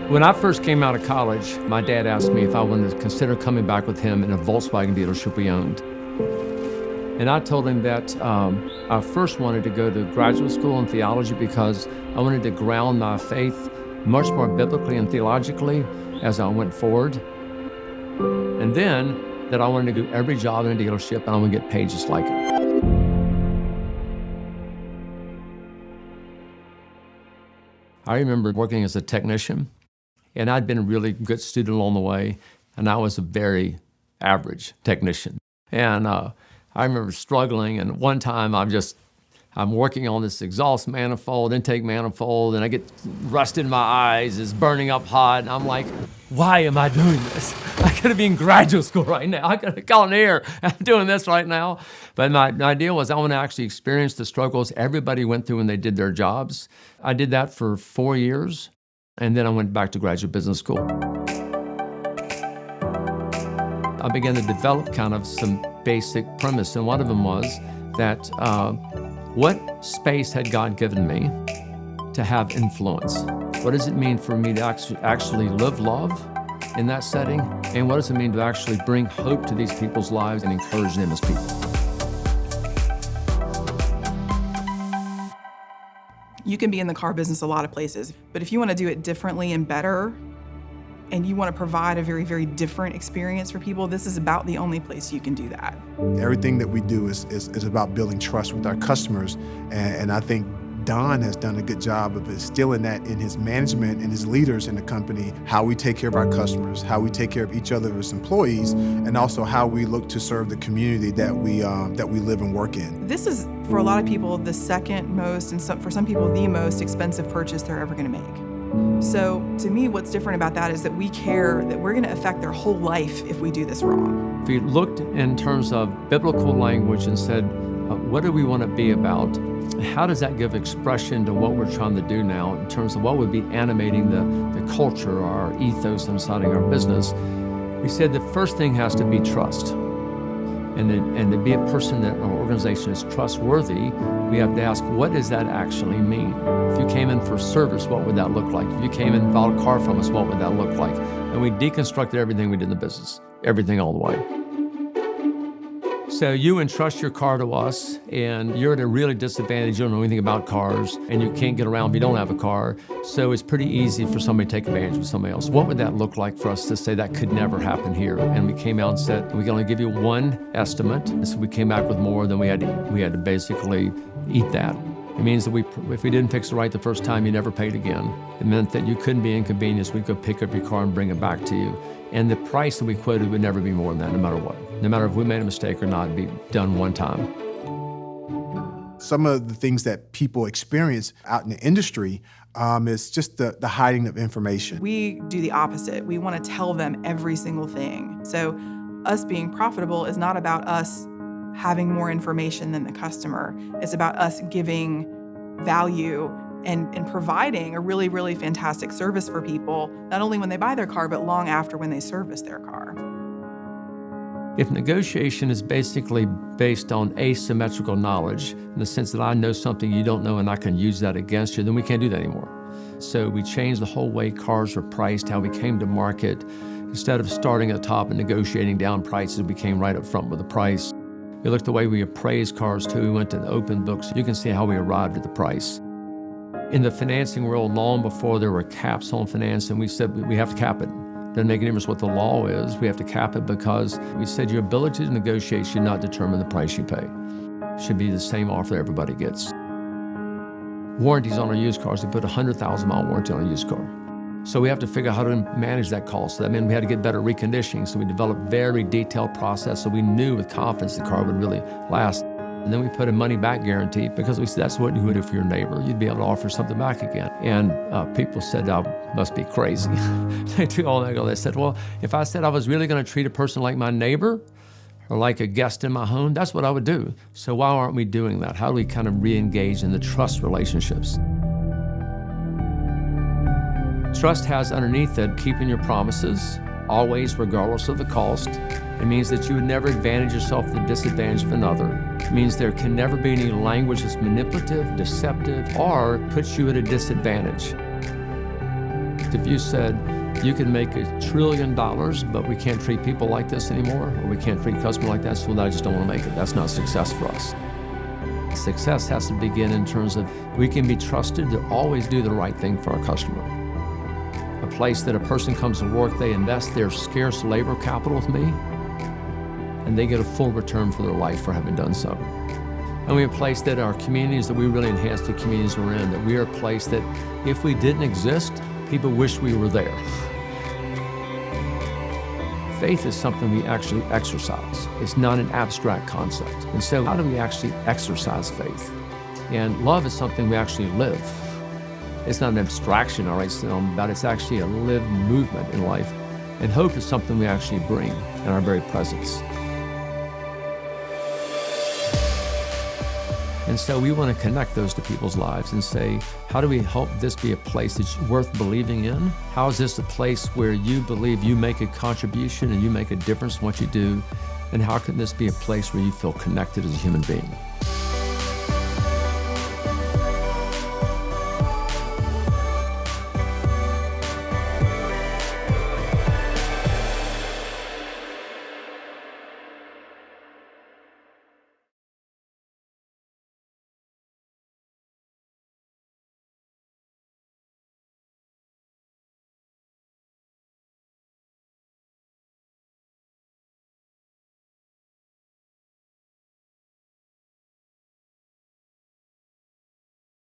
When I first came out of college, my dad asked me if I wanted to consider coming back with him in a Volkswagen dealership we owned. And I told him that I first wanted to go to graduate school in theology because I wanted to ground my faith much more biblically and theologically as I went forward. And then that I wanted to do every job in a dealership and I would get paid just like it. I remember working as a technician, and I'd been a really good student along the way, and I was a very average technician. And I remember struggling, and one time I'm working on this exhaust manifold, intake manifold, and I get rust in my eyes, it's burning up hot, and I'm like, why am I doing this? I could be in graduate school right now. I could have gone here. I'm doing this right now. But my idea was I want to actually experience the struggles everybody went through when they did their jobs. I did that for 4 years, and then I went back to graduate business school. I began to develop kind of some basic premise, and one of them was that what space had God given me to have influence? What does it mean for me to actually live love in that setting? And what does it mean to actually bring hope to these people's lives and encourage them as people? You can be in the car business a lot of places, but if you want to do it differently and better, and you want to provide a very, very different experience for people, this is about the only place you can do that. Everything that we do is about building trust with our customers, and I think Don has done a good job of instilling that in his management and his leaders in the company, how we take care of our customers, how we take care of each other as employees, and also how we look to serve the community that we live and work in. This is, for a lot of people, the second most, and for some people, the most expensive purchase they're ever going to make. So to me, what's different about that is that we care that we're going to affect their whole life if we do this wrong. If we looked in terms of biblical language and said, what do we want to be about? How does that give expression to what we're trying to do now in terms of what would be animating the culture or our ethos inside of our business? We said the first thing has to be trust. And to be a person that our organization is trustworthy, we have to ask, what does that actually mean? If you came in for service, what would that look like? If you came in and bought a car from us, what would that look like? And we deconstructed everything we did in the business, everything all the way. So you entrust your car to us, and you're at a really disadvantage. You don't know anything about cars, and you can't get around if you don't have a car. So it's pretty easy for somebody to take advantage of somebody else. What would that look like for us to say that could never happen here? And we came out and said, we can only give you one estimate. So we came back with more than we had to basically eat that. It means that if we didn't fix it right the first time, you never paid again. It meant that you couldn't be inconvenienced. We'd go pick up your car and bring it back to you. And the price that we quoted would never be more than that, no matter what. No matter if we made a mistake or not, it'd be done one time. Some of the things that people experience out in the industry is just the hiding of information. We do the opposite. We want to tell them every single thing. So us being profitable is not about us having more information than the customer. It's about us giving value and providing a really, really fantastic service for people, not only when they buy their car, but long after when they service their car. If negotiation is basically based on asymmetrical knowledge, in the sense that I know something you don't know and I can use that against you, then we can't do that anymore. So we changed the whole way cars are priced, how we came to market. Instead of starting at the top and negotiating down prices, we came right up front with the price. We looked at the way we appraised cars too. We went to the open books. You can see how we arrived at the price. In the financing world, long before there were caps on financing, we said we have to cap it. Doesn't make any difference what the law is. We have to cap it because we said your ability to negotiate should not determine the price you pay. It should be the same offer everybody gets. Warranties on our used cars, we put a 100,000-mile warranty on a used car. So we have to figure out how to manage that cost. So that meant we had to get better reconditioning. So we developed a very detailed process so we knew with confidence the car would really last. And then we put a money-back guarantee because we said that's what you would do for your neighbor. You'd be able to offer something back again. And people said, I must be crazy. They took all that. They said, well, if I said I was really going to treat a person like my neighbor or like a guest in my home, that's what I would do. So why aren't we doing that? How do we kind of re-engage in the trust relationships? Trust has underneath it keeping your promises, always, regardless of the cost. It means that you would never advantage yourself to the disadvantage of another. It means there can never be any language that's manipulative, deceptive, or puts you at a disadvantage. If you said, you can make $1 trillion, but we can't treat people like this anymore, or we can't treat customers like that, so I just don't want to make it. That's not success for us. Success has to begin in terms of we can be trusted to always do the right thing for our customer. A place that a person comes to work, they invest their scarce labor capital with me, and they get a full return for their life for having done so. And we're a place that our communities, that we really enhance the communities we're in, that we are a place that if we didn't exist, people wish we were there. Faith is something we actually exercise. It's not an abstract concept. And so how do we actually exercise faith? And love is something we actually live. It's not an abstraction, all right, but it's actually a lived movement in life. And hope is something we actually bring in our very presence. And so we want to connect those to people's lives and say, how do we help this be a place that's worth believing in? How is this a place where you believe you make a contribution and you make a difference in what you do? And how can this be a place where you feel connected as a human being?